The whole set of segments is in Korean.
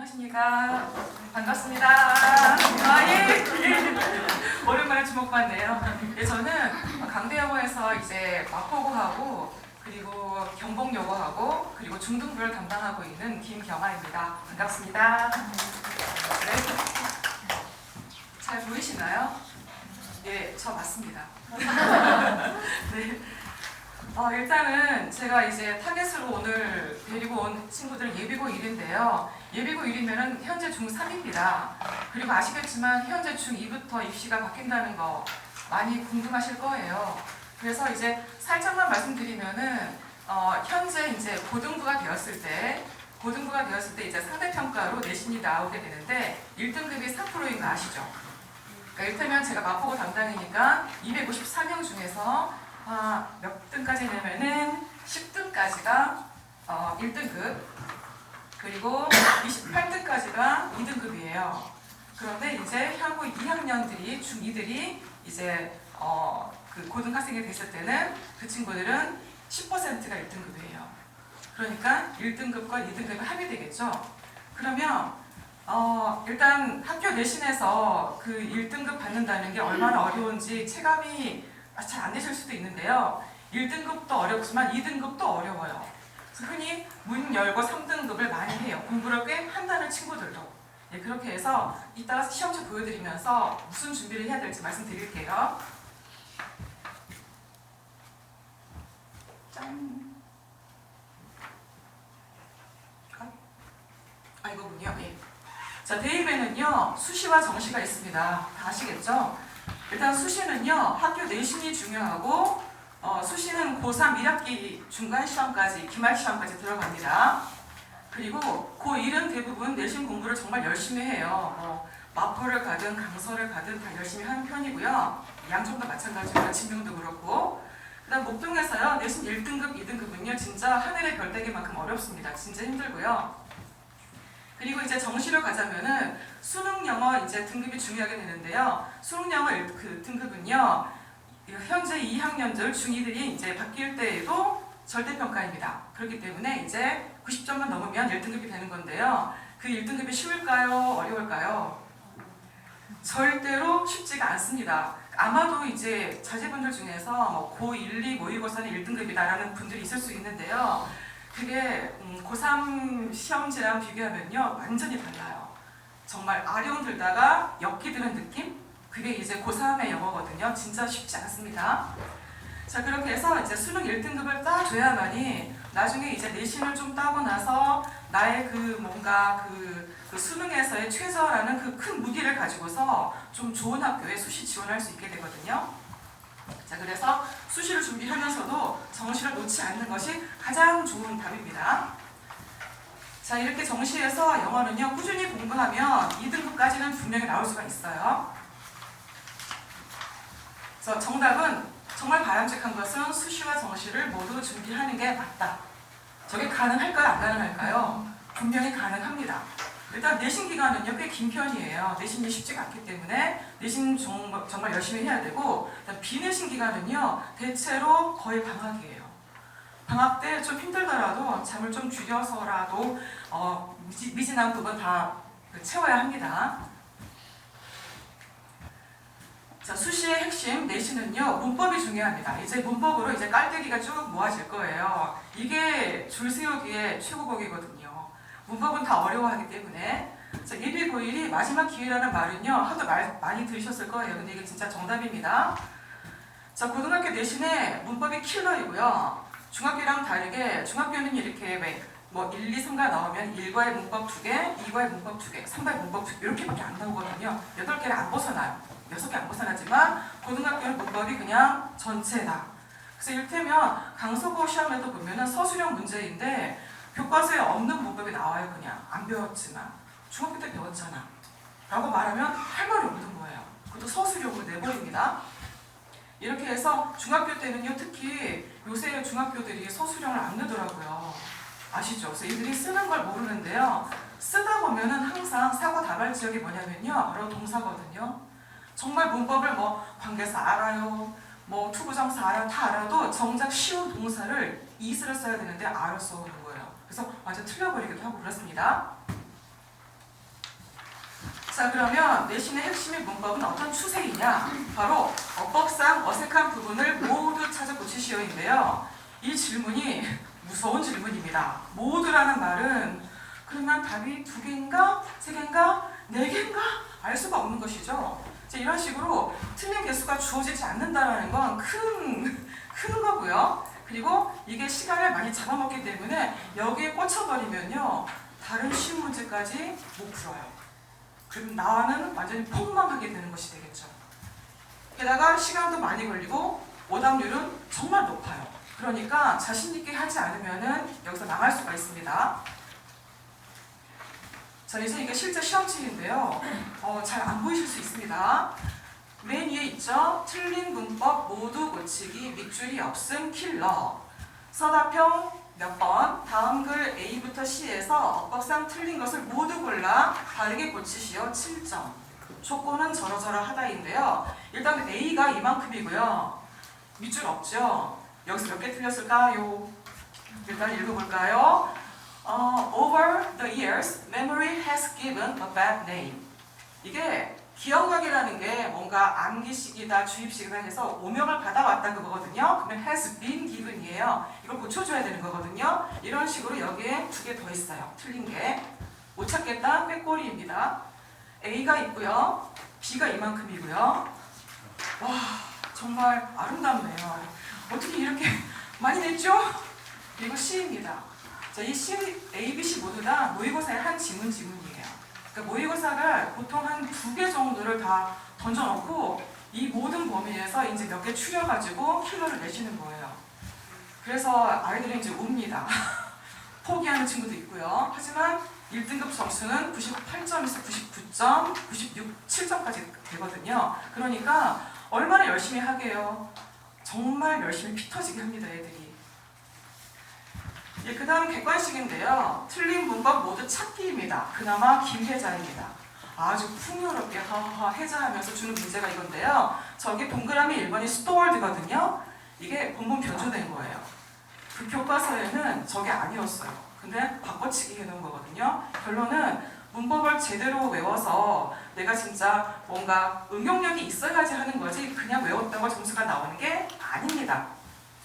안녕하십니까. 반갑습니다. 아, 예. 오랜만에 주목받네요. 예, 저는 강대여고에서 이제 마포고하고 그리고 경복여고하고 그리고 중등부를 담당하고 있는 김경아입니다. 반갑습니다. 네. 잘 보이시나요? 예, 저 맞습니다. 네. 일단은 제가 이제 타겟으로 오늘 데리고 온 친구들은 예비고 1인데요. 예비고 1이면은 현재 중3입니다. 그리고 아시겠지만 현재 중2부터 입시가 바뀐다는 거 많이 궁금하실 거예요. 그래서 이제 살짝만 말씀드리면은 현재 이제 고등부가 되었을 때 이제 상대평가로 내신이 나오게 되는데 1등급이 3%인 거 아시죠? 그러니까 이를테면 제가 마포고 담당이니까 254명 중에서 몇 등까지 내면은 10등까지가 1등급 그리고 28등까지가 2등급이에요. 그런데 이제 향후 2학년들이 중2들이 이제 그 고등학생이 됐을 때는 그 친구들은 10%가 1등급이에요. 그러니까 1등급과 2등급이 합의되겠죠. 그러면 일단 학교 내신에서 그 1등급 받는다는 게 얼마나 어려운지 체감이 잘 안 되실 수도 있는데요. 1등급도 어렵지만 2등급도 어려워요. 그래서 흔히 문 열고 3등급을 많이 해요. 공부를 꽤 한다는 친구들도. 네, 그렇게 해서 이따가 시험지 보여드리면서 무슨 준비를 해야 될지 말씀드릴게요. 짠. 이거군요. 예. 자, 대입에는요, 수시와 정시가 있습니다. 다 아시겠죠? 일단 수시는요, 학교 내신이 중요하고 수시는 고3 1학기 중간시험까지, 기말시험까지 들어갑니다. 그리고 고1은 대부분 내신 공부를 정말 열심히 해요. 마포를 가든 강서를 가든 다 열심히 하는 편이고요. 양천도 마찬가지고요. 진명도 그렇고. 그 다음 목동에서요, 내신 1등급, 2등급은요, 진짜 하늘의 별따기만큼 어렵습니다. 진짜 힘들고요. 그리고 이제 정시로 가자면은 수능 영어 이제 등급이 중요하게 되는데요. 수능 영어 그 등급은요, 현재 2학년들 중2들이 이제 바뀔 때에도 절대평가입니다. 그렇기 때문에 이제 90점만 넘으면 1등급이 되는 건데요. 그 1등급이 쉬울까요? 어려울까요? 절대로 쉽지가 않습니다. 아마도 이제 자제분들 중에서 고1, 2, 모의고사는 1등급이다라는 분들이 있을 수 있는데요. 그게 고3 시험지랑 비교하면요 완전히 달라요. 정말 아령 들다가 엮기 드는 느낌? 그게 이제 고3의 영어거든요. 진짜 쉽지 않습니다. 자, 그렇게 해서 이제 수능 1등급을 따줘야만이 나중에 이제 내신을 좀 따고 나서 나의 그 뭔가 그 수능에서의 최저라는 그 큰 무기를 가지고서 좀 좋은 학교에 수시 지원할 수 있게 되거든요. 자, 그래서 수시를 준비하면서도 정시를 놓지 않는 것이 가장 좋은 답입니다. 자, 이렇게 정시에서 영어는요, 꾸준히 공부하면 2등급까지는 분명히 나올 수가 있어요. 그래서 정답은 정말 바람직한 것은 수시와 정시를 모두 준비하는 게 맞다. 저게 가능할까요? 안 가능할까요? 분명히 가능합니다. 일단 내신 기간은요 꽤 긴 편이에요. 내신이 쉽지가 않기 때문에 내신 정말 열심히 해야 되고, 비내신 기간은요 대체로 거의 방학이에요. 방학 때 좀 힘들더라도 잠을 좀 줄여서라도 미진한 부분 다 채워야 합니다. 자, 수시의 핵심 내신은요 문법이 중요합니다. 이제 문법으로 이제 깔때기가 쭉 모아질 거예요. 이게 줄 세우기의 최고곡이거든요. 문법은 다 어려워하기 때문에. 자, 예비 고1이 마지막 기회라는 말은요 하도 많이 들으셨을 거예요. 근데 이게 진짜 정답입니다. 자, 고등학교 내신에 문법이 킬러이고요. 중학교랑 다르게 중학교는 이렇게 뭐 1, 2, 3가 나오면 1과의 문법 2개, 2과의 문법 2개, 3과의 문법 2개 이렇게밖에 안 나오거든요. 8개를 안 벗어나요. 6개 안 벗어나지만 고등학교는 문법이 그냥 전체다. 그래서 이를테면 강서고 시험에도 보면은 서술형 문제인데 교과서에 없는 문법이 나와요. 그냥 안 배웠지만 중학교 때 배웠잖아 라고 말하면 할 말이 없는 거예요. 그것도 서술형으로 내버립니다. 이렇게 해서 중학교 때는요 특히 요새 중학교들이 서술형을 안 넣더라고요. 아시죠? 그래서 이들이 쓰는 걸 모르는데요. 쓰다 보면은 항상 사고 다발 지역이 뭐냐면요 바로 동사거든요. 정말 문법을 관계사 알아요, 투부정사 알아요, 다 알아도 정작 쉬운 동사를 is를 써야 되는데 a를 써오는 거예요. 그래서 완전 틀려버리기도 하고 그렇습니다. 자, 그러면 내신의 핵심의 문법은 어떤 추세이냐? 바로 어법상 어색한 부분을 모두 찾아 고치시오인데요. 이 질문이 무서운 질문입니다. 모두라는 말은 그러면 답이 2개인가? 3개인가? 4개인가? 알 수가 없는 것이죠. 이런 식으로 틀린 개수가 주어지지 않는다는 건 큰 거고요. 그리고 이게 시간을 많이 잡아먹기 때문에 여기에 꽂혀버리면요. 다른 쉬운 문제까지 못 풀어요. 그럼 나와는 완전히 폭망하게 되는 것이 되겠죠. 게다가 시간도 많이 걸리고 오답률은 정말 높아요. 그러니까 자신 있게 하지 않으면 여기서 나갈 수가 있습니다. 자, 이제 이게 실제 시험지인데요. 잘 안 보이실 수 있습니다. 맨 위에 있죠. 틀린 문법 모두 고치기, 밑줄이 없음 킬러. 서답형 몇 번, 다음 글 A부터 C에서 어법상 틀린 것을 모두 골라 다르게 고치시오 7점. 조건은 저러저러하다인데요. 일단 A가 이만큼이고요. 밑줄 없죠. 여기서 몇 개 틀렸을까요? 일단 읽어볼까요? Over the years, memory has given a bad name. 이게 기억력이라는 게 뭔가 암기식이다, 주입식이다 해서 오명을 받아왔다 그거거든요. 그러면 has been given이에요. 이걸 고쳐줘야 되는 거거든요. 이런 식으로 여기에 2개 더 있어요. 틀린 게. 못 찾겠다, 꾀꼬리입니다. A가 있고요. B가 이만큼이고요. 와, 정말 아름답네요. 어떻게 이렇게 많이 냈죠? 그리고 C입니다. 자, 이 C, A, B, C 모두 다 모의고사의 한 지문이에요. 그러니까 모의고사를 보통 한 2개 정도를 다 던져놓고 이 모든 범위에서 이제 몇 개 추려가지고 킬러를 내시는 거예요. 그래서 아이들이 이제 웁니다. 포기하는 친구도 있고요. 하지만 1등급 점수는 98점에서 99점, 7점까지 되거든요. 그러니까 얼마나 열심히 하게요. 정말 열심히 피 터지게 합니다, 애들이. 그 다음 객관식인데요. 틀린 문법 모두 찾기입니다. 그나마 김혜자입니다. 아주 풍요롭게 하하하 해자하면서 주는 문제가 이건데요. 저기 동그라미 1번이 stored거든요. 이게 본문 변조된 거예요. 그 교과서에는 저게 아니었어요. 근데 바꿔치기 해놓은 거거든요. 결론은 문법을 제대로 외워서 내가 진짜 뭔가 응용력이 있어야지 하는 거지 그냥 외웠다고 점수가 나오는 게 아닙니다.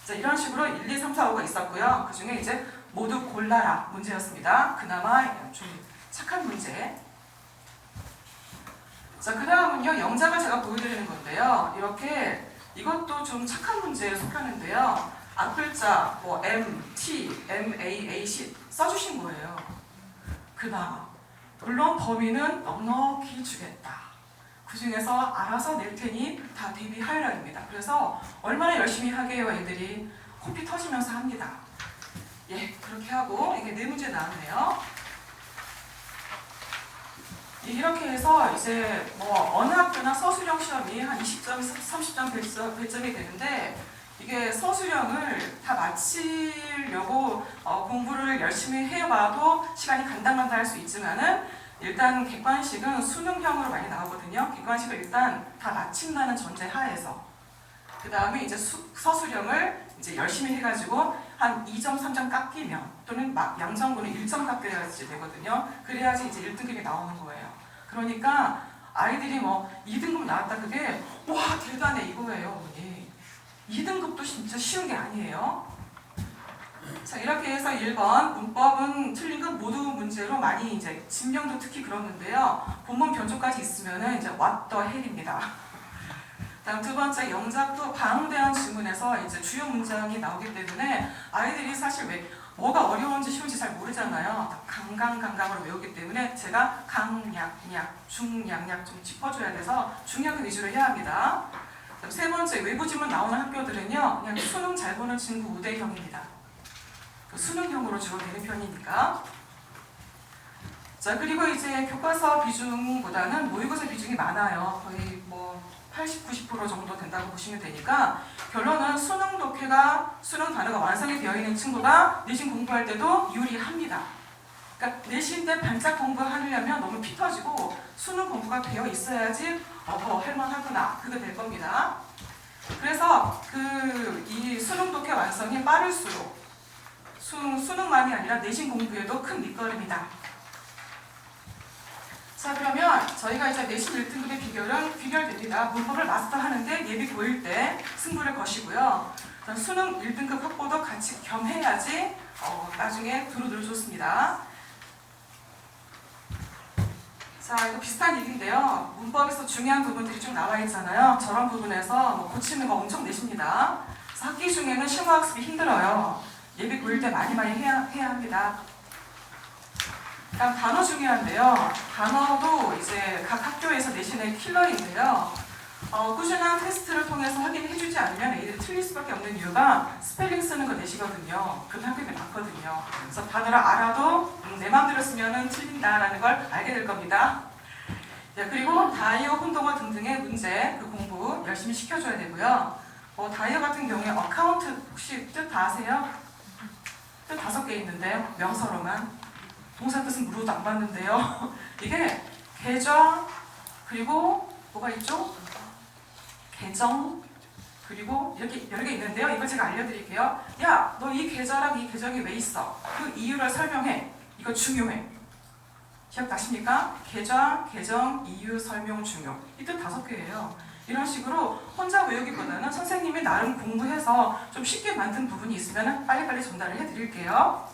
자, 이런 식으로 1, 2, 3, 4, 5가 있었고요. 그 중에 이제 모두 골라라 문제였습니다. 그나마 좀 착한 문제. 자, 그 다음은요. 영작을 제가 보여드리는 건데요. 이렇게 이것도 좀 착한 문제에 속하는데요. 앞글자 뭐 M, T, M, A, A, C 써주신 거예요. 그나마. 물론 범위는 넉넉히 주겠다. 그 중에서 알아서 낼 테니 다 대비하여라입니다. 그래서 얼마나 열심히 하게요, 애들이. 코피 터지면서 합니다. 예, 그렇게 하고 이게 4문제 나왔네요. 이렇게 해서 이제 뭐 어느 학교나 서술형 시험이 한 20점에서 30점 배점이 되는데 이게 서술형을 다 마치려고 공부를 열심히 해봐도 시간이 간당간당할 수 있지만은 일단 객관식은 수능형으로 많이 나오거든요. 객관식을 일단 다 마친다는 전제 하에서 그 다음에 이제 서술형을 이제 열심히 해가지고 한 2점, 3점 깎이면 또는 양정구는 1점 깎여야지 되거든요. 그래야지 이제 1등급이 나오는 거예요. 그러니까 아이들이 뭐 2등급 나왔다 그게 와 대단해 이거예요, 어머니. 2등급도 진짜 쉬운 게 아니에요. 자, 이렇게 해서 1번 문법은 틀린 것 모두 문제로 많이 이제 진명도 특히 그러는데요. 본문 변조까지 있으면은 이제 what the hell입니다. 다음 2번째 영작도 방대한 지문에서 이제 주요 문장이 나오기 때문에 아이들이 사실 왜 뭐가 어려운지 쉬운지 잘 모르잖아요. 강강강강으로 외우기 때문에 제가 강약약, 중약약 좀 짚어줘야 돼서 중약을 위주로 해야 합니다. 다음 3번째 외부 지문 나오는 학교들은요. 그냥 수능 잘 보는 친구 우대형입니다. 수능형으로 주로 되는 편이니까. 자, 그리고 이제 교과서 비중보다는 모의고사 비중이 많아요. 거의 뭐 80, 90% 정도 된다고 보시면 되니까 결론은 수능 독해가 수능 단어가 완성이 되어 있는 친구가 내신 공부할 때도 유리합니다. 그러니까 내신 때 반짝 공부하려면 너무 피 터지고 수능 공부가 되어 있어야지 할만하구나 그게 될 겁니다. 그래서 이 수능 독해 완성이 빠를수록 수능만이 아니라 내신 공부에도 큰 밑거름이다. 자, 자, 그러면 저희가 이제 내신 1등급의 비결은 귀결됩니다. 문법을 마스터하는데 예비 고1 때 승부를 거시고요. 수능 1등급 확보도 같이 겸해야지 나중에 두루두루 좋습니다. 자, 이거 비슷한 얘기인데요. 문법에서 중요한 부분들이 좀 나와 있잖아요. 저런 부분에서 고치는 거 엄청 내십니다. 그래서 학기 중에는 실무학습이 힘들어요. 예비 고1 때 많이 해야 합니다. 그다음 단어 중요한데요. 단어도 이제 각 학교에서 내신의 킬러인데요. 꾸준한 테스트를 통해서 확인해주지 않으면 애들이 틀릴 수밖에 없는 이유가 스펠링 쓰는 거 내시거든요. 그런 학교가 많거든요. 그래서 단어를 알아도 내 마음대로 쓰면 틀린다라는 걸 알게 될 겁니다. 네, 그리고 다이어, 혼동어 등등의 문제, 그 공부 열심히 시켜줘야 되고요. 다이어 같은 경우에 어카운트 혹시 뜻 다 아세요? 뜻 5개 있는데요. 명사로만. 동사 뜻은 물어도 안 봤는데요. 이게 계좌, 그리고 뭐가 있죠? 계정, 그리고 이렇게 여러 개 있는데요. 이걸 제가 알려드릴게요. 야, 너 이 계좌랑 이 계정이 왜 있어? 그 이유를 설명해. 이거 중요해. 기억나십니까? 계좌, 계정, 이유, 설명, 중요. 이 뜻 5개예요. 이런 식으로 혼자 외우기보다는 선생님이 나름 공부해서 좀 쉽게 만든 부분이 있으면 빨리빨리 전달을 해드릴게요.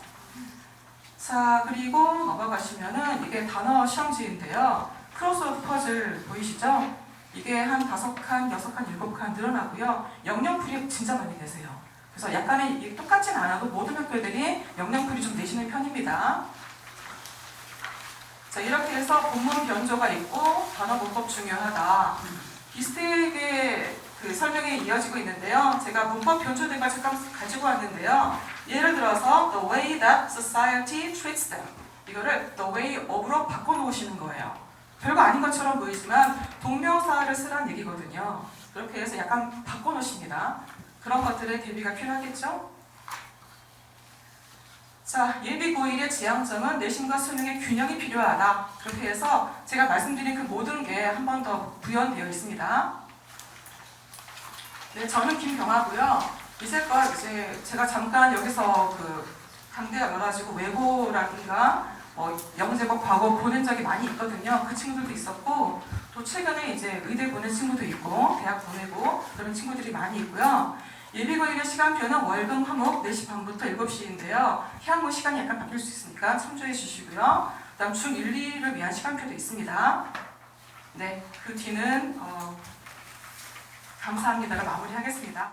자, 그리고 넘어가시면은 이게 단어 시험지인데요. 크로스워드 퍼즐 보이시죠? 이게 한 5칸, 6칸, 7칸 늘어나고요. 영영풀이 진짜 많이 내세요. 그래서 약간의 똑같진 않아도 모든 학교들이 영영풀이 좀 내시는 편입니다. 자, 이렇게 해서 본문 변조가 있고 단어 문법 중요하다. 비슷하게 그 설명이 이어지고 있는데요. 제가 문법 변조된 걸 잠깐 가지고 왔는데요. 예를 들어서 the way that society treats them. 이거를 the way of로 바꿔놓으시는 거예요. 별거 아닌 것처럼 보이지만 동명사를 쓰라는 얘기거든요. 그렇게 해서 약간 바꿔놓으십니다. 그런 것들에 대비가 필요하겠죠? 자, 예비 고1의 지향점은 내신과 수능의 균형이 필요하다. 그렇게 해서 제가 말씀드린 그 모든 게 한 번 더 구현되어 있습니다. 네, 저는 김경아고요. 이제껏 이제 제가 잠깐 여기서 그 강대가 와가지고 외고라든가 영재고 과거 보낸 적이 많이 있거든요. 그 친구들도 있었고 또 최근에 이제 의대 보낸 친구도 있고 대학 보내고 그런 친구들이 많이 있고요. 예비고일의 시간표는 월금 화목 4시 반부터 7시인데요. 향후 시간이 약간 바뀔 수 있으니까 참조해 주시고요. 그다음 중 1, 2를 위한 시간표도 있습니다. 네, 그 뒤는 감사합니다로 마무리하겠습니다.